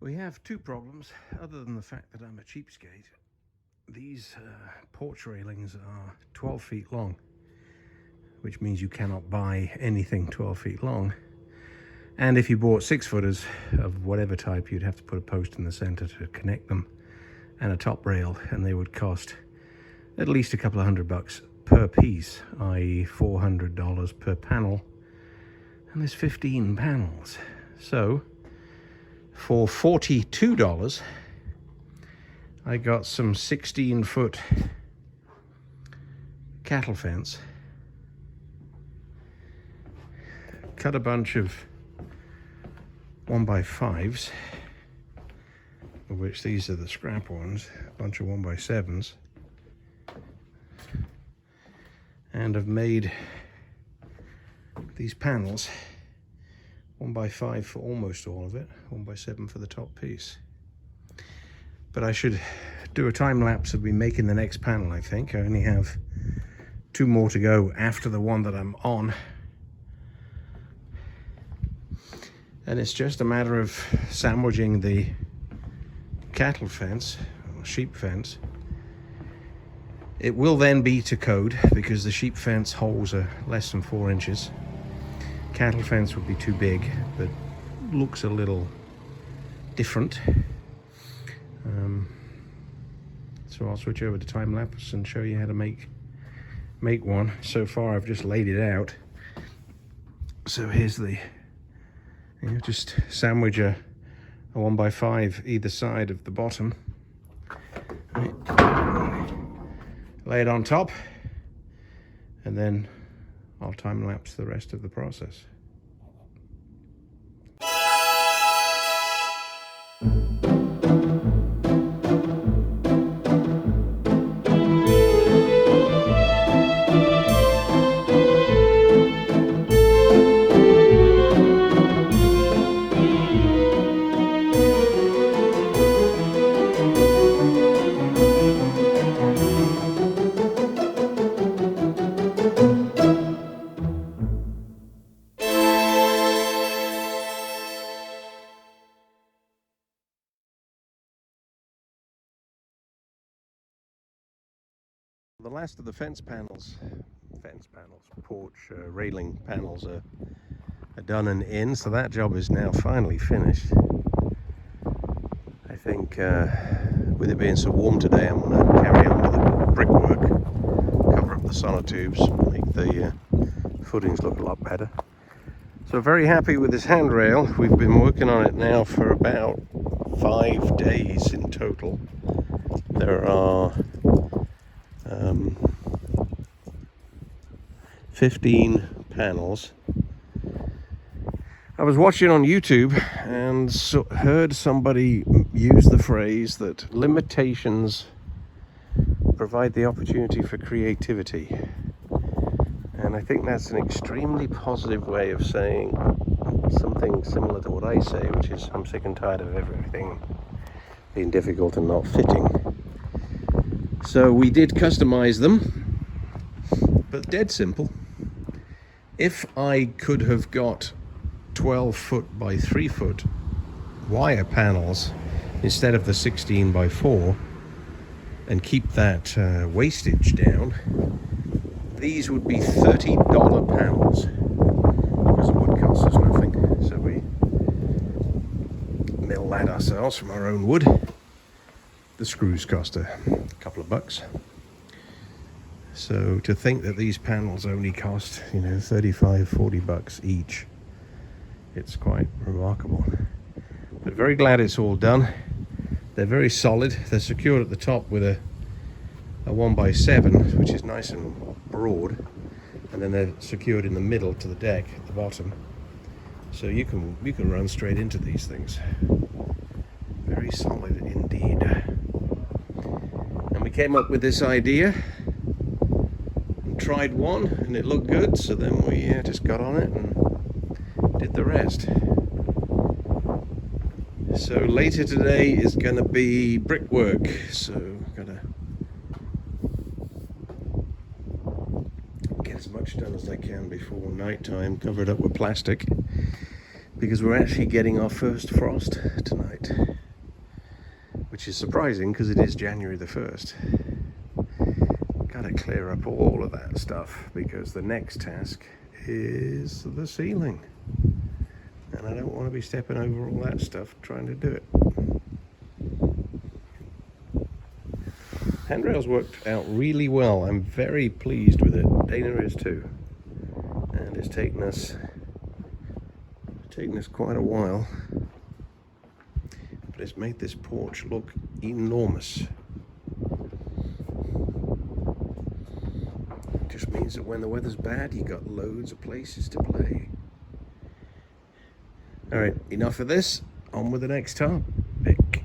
We have two problems, other than the fact that I'm a cheapskate. These porch railings are 12 feet long, which means you cannot buy anything 12 feet long. And if you bought 6-footers of whatever type, you'd have to put a post in the center to connect them and a top rail, and they would cost at least a couple of $100 per piece, i.e. $400 per panel. And there's 15 panels. So for $42, I got some 16-foot cattle fence, cut a bunch of 1x5s, of which these are the scrap ones, a bunch of 1x7s, and have made these panels 1x5 for almost all of it, 1x7 for the top piece. But I should do a time lapse of me making the next panel. I think I only have 2 more to go after the one that I'm on, and it's just a matter of sandwiching the cattle fence or sheep fence. It will then be to code because the sheep fence holes are less than 4 inches. Cattle fence would be too big, but looks a little different. So I'll switch over to time lapse and show you how to make one. So far I've just laid it out. So here's the, just sandwich a 1x5 either side of the bottom. Lay it on top, and then I'll time lapse the rest of the process. The last of the fence panels, porch railing panels are done and in, so that job is now finally finished. I think with it being so warm today, I'm going to carry on with the brickwork, cover up the sonotubes, make the footings look a lot better. So very happy with this handrail. We've been working on it now for about 5 days in total. There are 15 panels. I was watching on YouTube and heard somebody use the phrase that limitations provide the opportunity for creativity. And I think that's an extremely positive way of saying something similar to what I say, which is I'm sick and tired of everything being difficult and not fitting. So we did customize them, but dead simple. If I could have got 12-foot by 3-foot wire panels instead of the 16x4 and keep that wastage down, these would be $30 panels because the wood costs us nothing. So we mill that ourselves from our own wood. The screws cost a couple of bucks. So to think that these panels only cost, $35-40 each, it's quite remarkable. But very glad it's all done. They're very solid. They're secured at the top with a 1x7, which is nice and broad, and then they're secured in the middle to the deck at the bottom. So you can run straight into these things. Very solid indeed. And we came up with this idea. Tried one and it looked good, so then we just got on it and did the rest. So later today is going to be brickwork, so gotta get as much done as I can before night time, covered up with plastic, because we're actually getting our first frost tonight, which is surprising because it is January the 1st. Gotta clear up all of that stuff because the next task is the ceiling, and I don't want to be stepping over all that stuff trying to do it. Handrails worked out really well. I'm very pleased with it. Dana is too, and it's taken us quite a while, but it's made this porch look enormous. It just means that when the weather's bad, you got loads of places to play. All right, enough of this. On with the next topic.